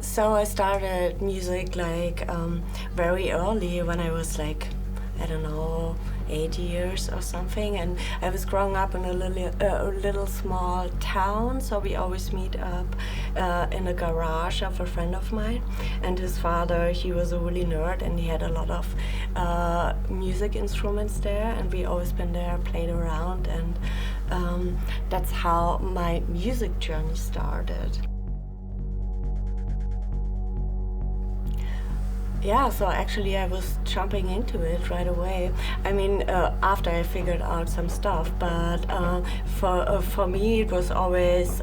So I started music very early when I was I don't know, 8 years or something, and I was growing up in a little small town, so we always meet up in a garage of a friend of mine, and his father, he was a really nerd, and he had a lot of music instruments there, and we always been there, played around, and that's how my music journey started. Yeah, so actually I was jumping into it right away. I mean, after I figured out some stuff, but for me it was always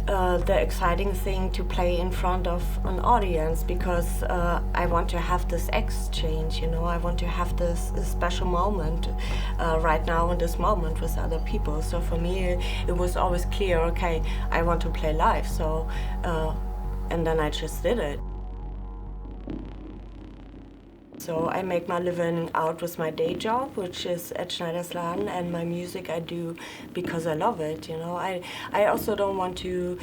the exciting thing to play in front of an audience, because I want to have this exchange, you know, I want to have this special moment right now in this moment with other people. So for me it was always clear, okay, I want to play live, so and then I just did it. So I make my living out with my day job, which is at Schneidersladen, and my music I do because I love it. You know, I also don't want to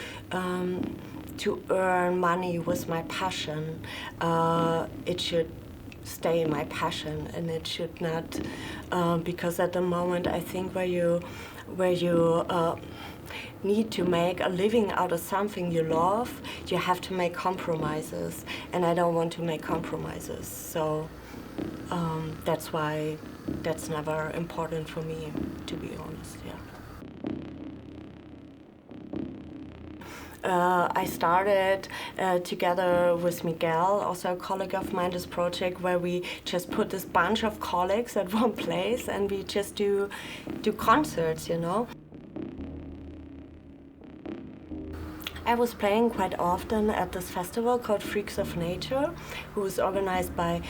earn money with my passion. It should stay my passion, and it should not, because at the moment I think where you need to make a living out of something you love, you have to make compromises, and I don't want to make compromises. So that's why that's never important for me, to be honest. Yeah. I started together with Miguel, also a colleague of mine, this project where we just put this bunch of colleagues at one place and we just do concerts, you know. I was playing quite often at this festival called Freaks of Nature, who was organized by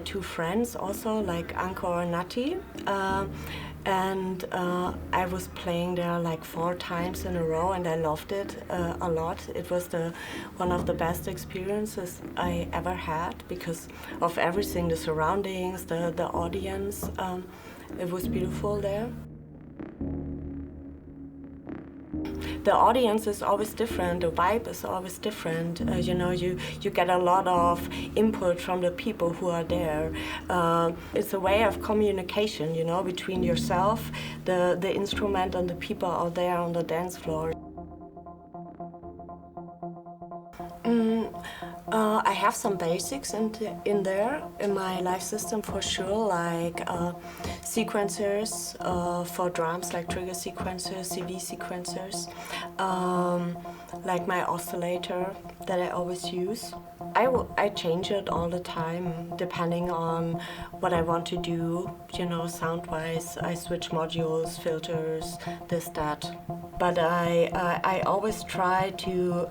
two friends also, like Anko and Nati. And I was playing there like 4 times in a row, and I loved it a lot. It was one of the best experiences I ever had because of everything, the surroundings, the audience. It was beautiful there. The audience is always different, the vibe is always different. You know, you get a lot of input from the people who are there. It's a way of communication, you know, between yourself, the instrument, and the people out there on the dance floor. I have some basics in there in my live system for sure, like sequencers for drums, like trigger sequencers, CV sequencers, like my oscillator that I always use. I change it all the time depending on what I want to do, you know, sound-wise. I switch modules, filters, this, that. But I always try to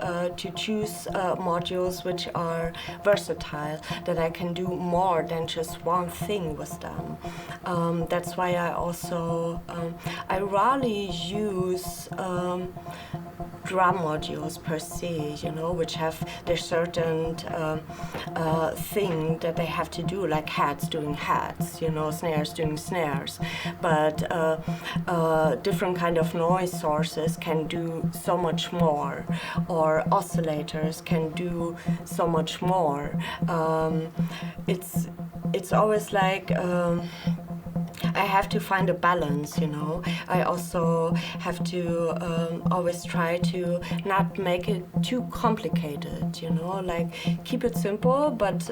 choose modules which are versatile, that I can do more than just one thing with them. That's why I also I rarely use drum modules per se, you know, which have their certain thing that they have to do, like hats doing hats, you know, snares doing snares. But different kind of noise sources can do so much more, or oscillators can do so much more. It's always like I have to find a balance, you know. I also have to always try to not make it too complicated, you know, like keep it simple but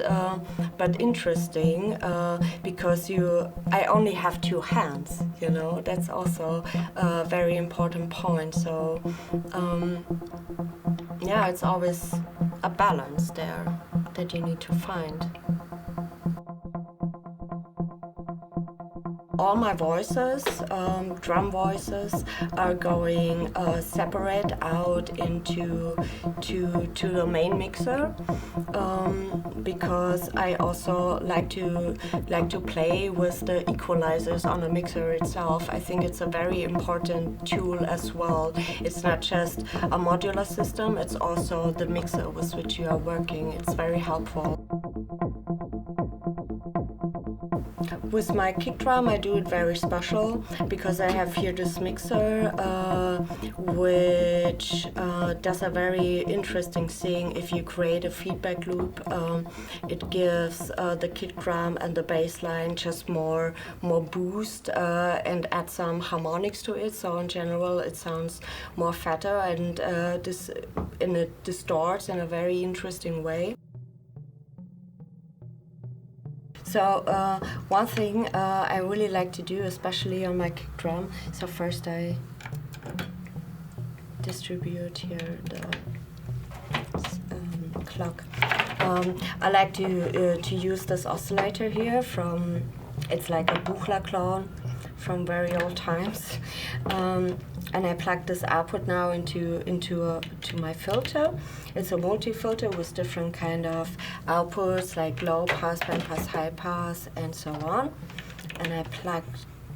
interesting, because I only have 2 hands, you know. That's also a very important point. So yeah, it's always a balance there that you need to find. All my voices, drum voices, are going separate out into the main mixer, because I also like to play with the equalizers on the mixer itself. I think it's a very important tool as well. It's not just a modular system; it's also the mixer with which you are working. It's very helpful. with my kick drum, I do it very special because I have here this mixer, which does a very interesting thing. If you create a feedback loop, it gives the kick drum and the bass line just more boost and add some harmonics to it. So in general, it sounds more fatter, and it distorts in a very interesting way. So one thing I really like to do, especially on my kick drum, so first I distribute here the clock. I like to use this oscillator here from, it's like a Buchla clone from very old times. And I plug this output now to my filter. It's a multi-filter with different kind of outputs like low pass, band pass, high pass, and so on. And I plug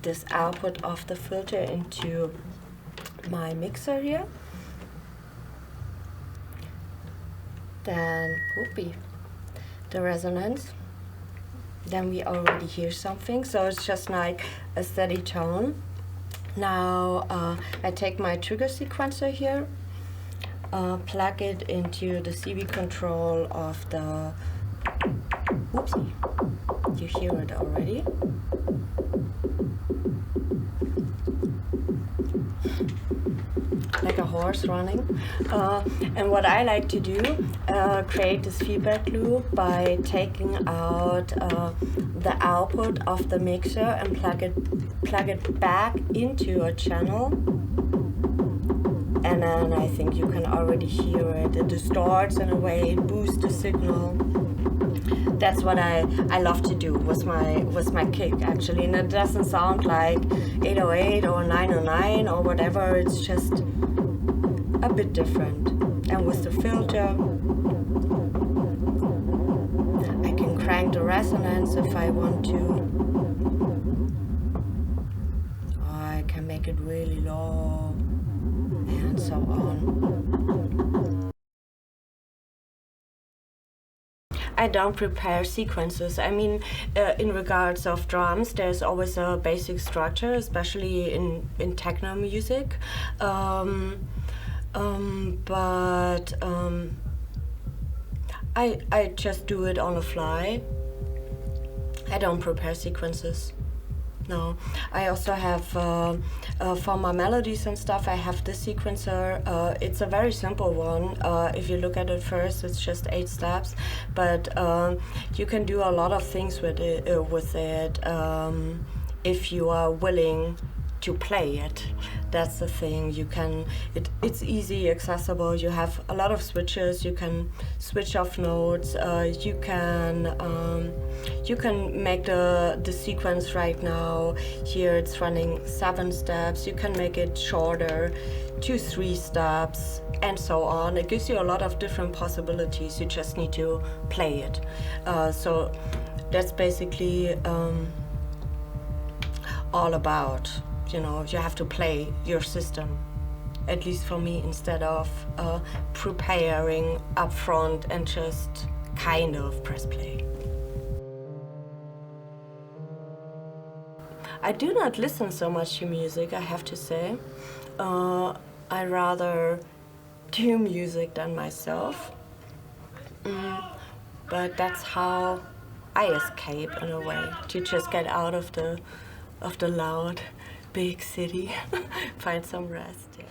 this output of the filter into my mixer here. Then, whoopee, the resonance. Then we already hear something, so it's just like a steady tone. Now I take my trigger sequencer here, plug it into the CV control of the, oopsie, you hear it already. Like a horse running. And what I like to do, create this feedback loop by taking out the output of the mixer and plug it back into a channel. And then I think you can already hear it. It distorts in a way, it boosts the signal. That's what I love to do with my kick, actually. And it doesn't sound like 808 or 909 or whatever, it's just a bit different. And with the filter, I can crank the resonance if I want to. Or I can make it really low, and so on. I don't prepare sequences. I mean, in regards of drums, there's always a basic structure, especially in techno music. I just do it on the fly. I don't prepare sequences. No, I also have, for my melodies and stuff, I have this sequencer. It's a very simple one. If you look at it first, it's just 8 steps, but you can do a lot of things with it, if you are willing to play it. That's the thing. You can, it's easy, accessible. You have a lot of switches. You can switch off notes. You can make the sequence right now. Here it's running 7 steps. You can make it shorter to 3 steps, and so on. It gives you a lot of different possibilities. You just need to play it. So that's basically all about. You know, you have to play your system, at least for me, instead of preparing up front and just kind of press play. I do not listen so much to music, I have to say. I rather do music than myself. But that's how I escape, in a way, to just get out of the loud big city, find some rest. Yeah.